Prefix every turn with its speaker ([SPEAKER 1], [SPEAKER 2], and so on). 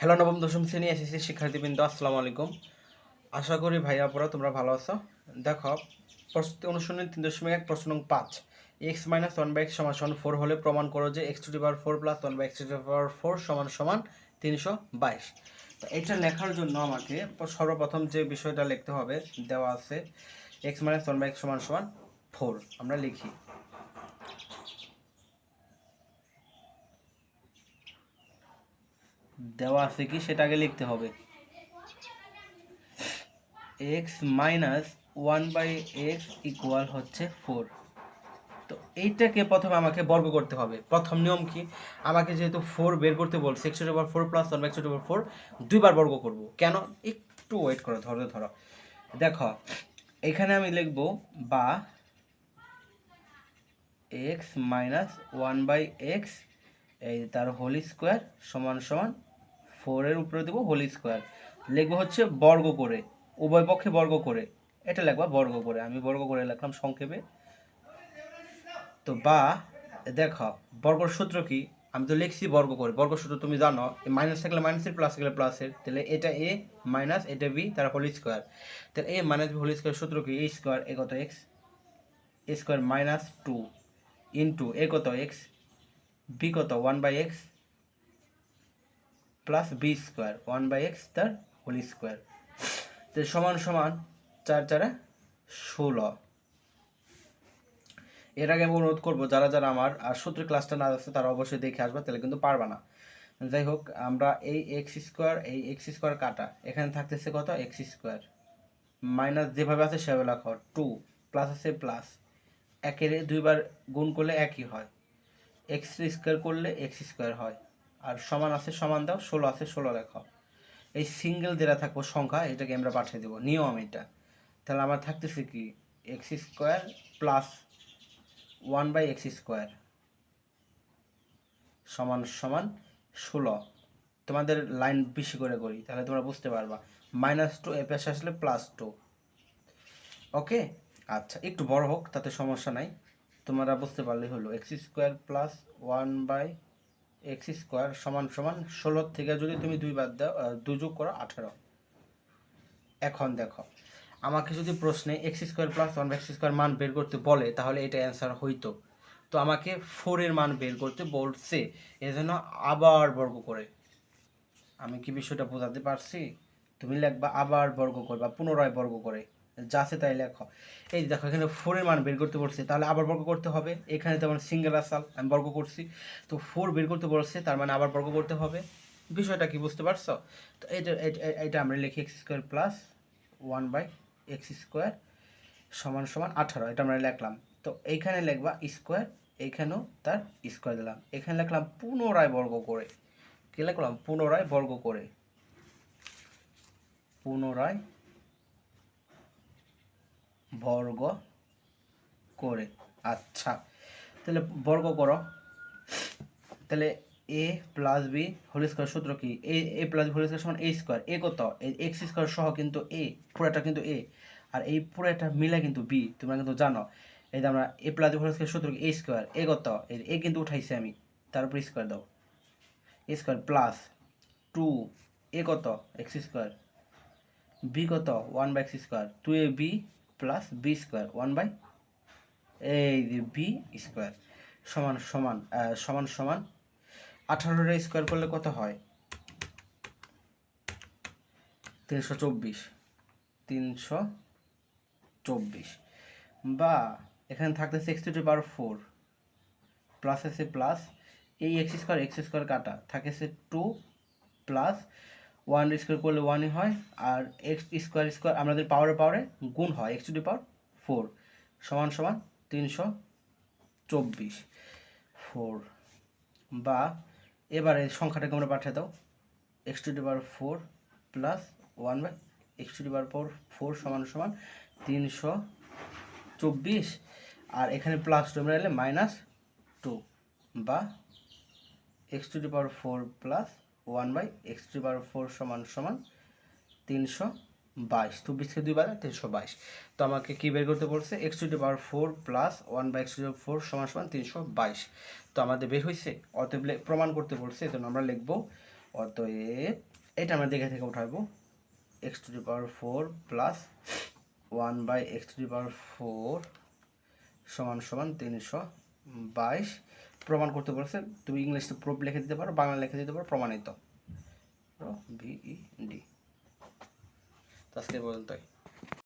[SPEAKER 1] Hello নবম দশম শ্রেণী এসএসসি শিক্ষার্থীবৃন্দ, আসসালামু আলাইকুম। আশা করি ভাইয়া পড়া তোমরা ভালো আছো। দেখো, প্রশ্ন অনুশীলনী 3.1 প্রশ্ন নং 5, x minus one by x সমান সমান 4 হলে প্রমাণ করো যে x to the power 4 plus one by x to the power 4 সমান সমান 322। তো এটা লেখার জন্য আমাকে সর্বপ্রথম যে বিষয়টা লিখতে হবে দেওয়া আছে x minus one by x সমান সমান 4। আমরা লিখি দেওয়া আছে কি সেটা আগে লিখতে হবে। X minus one by x equal হচ্ছে 4। তো এইটাকে প্রথমে আমাকে বর্গ করতে হবে। প্রথম নিয়ম কি, আমাকে যেহেতু 4 বের করতে বলছে, x to the power 4 plus one by x to the power 4 দুইবার বর্গ করব। কেন, একটু ওয়েট করো, ধরো দেখো, এখানে আমি লিখব বা x minus one by x এই তার হোল স্কোয়ার সমান সমান 4 এর উপরে দেবো হোল স্কোয়ার, লিখবো হচ্ছে বর্গ করে, উভয় পক্ষে বর্গ করে, এটা লিখবা বর্গ করে, আমি বর্গ করে লিখলাম সংক্ষেপে। তো বা দেখো, বর্গর সূত্র কি, আমি তো লিখছি বর্গ করে, বর্গ সূত্র তুমি জানো, মাইনাস থাকলে মাইনাসের, প্লাস থাকলে প্লাসের, তাহলে এটা এ মাইনাস এটা বি তার হোল স্কোয়ার, তাহলে a minus b whole square সূত্র কি, এ স্কোয়ার এ কত x, a square minus 2 into a কত এক্স, বি কত one by x plus b square one by x তার হোল স্কোয়ার, তো সমান সমান 4 4 16। এর আগে আমি অনুরোধ করবো যারা যারা আমার সূত্রের ক্লাসটা না আছে তারা অবশ্যই দেখে আসবে, তাহলে কিন্তু পারবা না। যাই হোক, আমরা এই এক্স স্কোয়ার কাটা, এখানে থাকতেছে কত এক্স স্কোয়ার মাইনাস যেভাবে আছে সেভাবে লেখো 2 প্লাস আছে প্লাস, একের দুইবার গুণ করলে একই হয়, এক্স স্কোয়ার করলে এক্স স্কোয়ার হয়, আর সমান আছে সমান দাও, 16 আছে 16 লেখো। এই সিঙ্গেল যেটা থাকবো সংখ্যা এটাকে আমরা পাঠিয়ে দেবো, নিয়ম এটা। তাহলে আমার থাকতেছে কি x square plus one by x square সমান সমান 16। তোমাদের লাইন বেশি করে করি তাহলে তোমরা বুঝতে পারবা, -2 এ পাশে আসলে +2। ওকে, আচ্ছা একটু বড় হোক তাতে সমস্যা নাই, তোমরা বুঝতে পারলেই হলো। X square plus one by x square সমান সমান 16 থেকে যদি তুমি দুই বাদ দাও, 2 যোগ করো 18। এখন দেখো, আমাকে যদি প্রশ্নে x square plus one by x square মান বের করতে বলে তাহলে এটা অ্যান্সার হইতো। তো আমাকে 4 এর মান বের করতে বলছে, এজন্য আবার বর্গ করে। আমি কি বিষয়টা বোঝাতে পারছি? তুমি লিখবা আবার বর্গ করবা, পুনরায় বর্গ করে, যা আছে তাই লেখো। এই দেখো, এখানে 4 এর মান বের করতে বলছে, তাহলে আবার বর্গ করতে হবে। এখানে তো আমার সিঙ্গেল আসাল, আমি বর্গ করছি, তো 4 বের করতে বলছে তার মানে আবার বর্গ করতে হবে। বিষয়টা কি বুঝতে পারছো? তো এটা আমরা লিখি x square plus one by x square সমান সমান 18, এটা আমরা লিখলাম। তো এইখানে লিখবা স্কোয়ার, এইখানেও তার স্কোয়ার দিলাম, এখানে লিখলাম পুনরায় বর্গ করে। কি লিখলাম? পুনরায় বর্গ করে, পুনরায় বর্গ করে। আচ্ছা, তাহলে বর্গ করো, তাহলে এ প্লাস বি হোল স্কোয়ার সূত্র কি, এ প্লাস বি হোল স্কোয়ার সমান এ স্কোয়ার, এ কত এক্স স্কোয়ার সহ কিন্তু এ পুরোটা কিন্তু এ, আর এই পুরোটা মিলে কিন্তু বি, তোমরা কিন্তু জানো। এই যে আমরা এ প্লাস বি হোল স্কোয়ার সূত্র কি, এ স্কোয়ার, এ কত এ কিন্তু উঠাইছি আমি, তার উপর স্কোয়ার দাও, এ স্কোয়ার প্লাস 2 এ কত এক্স স্কোয়ার, বি কত one by x square, 2 a b plus b square one by এই যে বি স্কোয়ার সমান সমান সমান সমান 18 স্কোয়ার করলে কত হয়? 324, 324। বা এখানে থাকতেছে x to the power 4 plus আছে প্লাস, এই এক্স স্কোয়ার কাটা থাকেছে 2 প্লাস ওয়ান স্কোয়ার করলে ওয়ানই হয়, আর এক্স স্কোয়ার আমাদের পাওয়ারে গুণ হয়, এক্স টু দি পাওয়ার 4 সমান সমান 324 4। বা এবারে সংখ্যাটাকে আমরা পাঠিয়ে দাও, x to the power 4 plus one by x to the power 4 সমান সমান 324, আর এখানে প্লাস 2 আমরা এলে -2, বা x to the power 4 plus one by x to the power 4 সমান সমান 322। 24 2 বারে 322। তো আমাকে কি বের করতে বলছে? X to the power 4 plus one by x to the power 4 সমান সমান 322। তো আমাদের বের হয়েছে, অতএব প্রমাণ করতে বলছে, এজন্য আমরা লিখব অতএব এটা আমরা দেখে থেকে উঠাবো x⁴ প্লাস 1/x⁴ সমান সমান 322। প্রমাণ করতে বলছে, তুমি ইংলিশে প্রুফ লিখে দিতে পারো, বাংলা লিখে দিতে পারো প্রমাণিত, VED। আজকে পর্যন্তই।